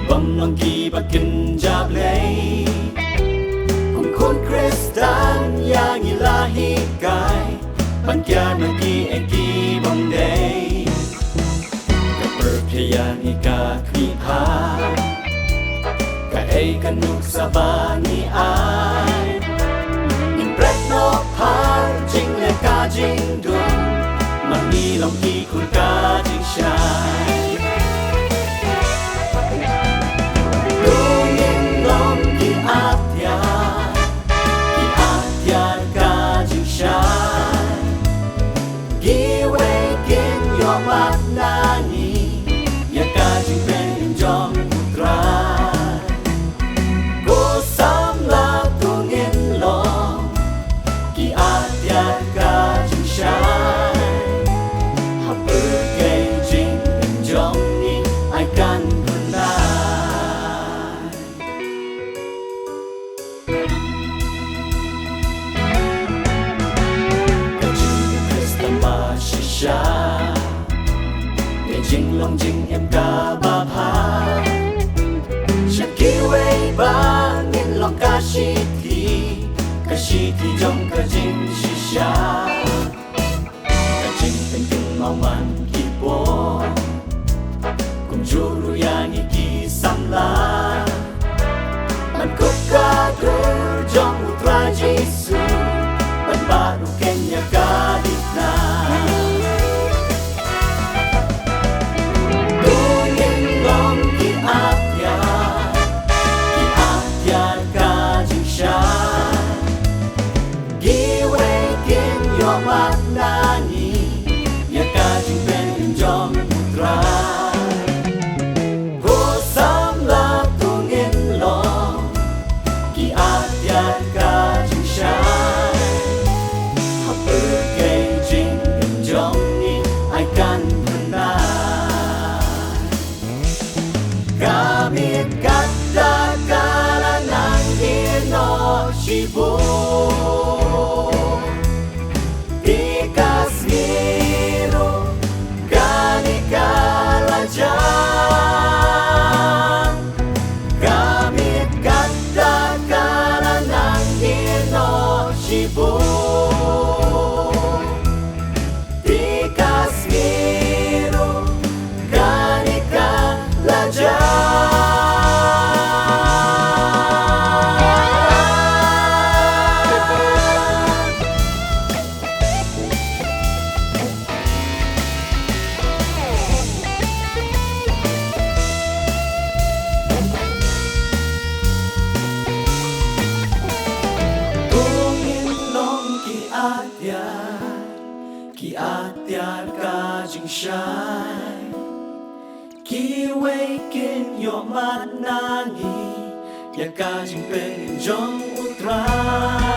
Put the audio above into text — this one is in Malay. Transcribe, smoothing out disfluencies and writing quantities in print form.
bom lòng kỳ bạc kinh jab lei cùng khôn Kristan yang ilahi kai ban kia nang ki eki bom day ka percaya ni ka kripa ka ei kanuk sabani ai in break no par jing le ka jing dum man ni lòng ki kun ka jing shai Jing long jing em ka ba pha Shak ki wei ba ngin long ka shi thi jong ka jing shi sha ka jing pen kin mau man ki po kum juru yang ki sam la man kut ka dur jong utra jisu ban baru kenya ka ditna Kami kata kalanang ino shibu Tikas miru gani kalajang Kami kata kalanang ino shibu Tikas miru gani kalajang Ki atiar ka jing shai Ki waken yo manani Ya ka jing pen jong utrai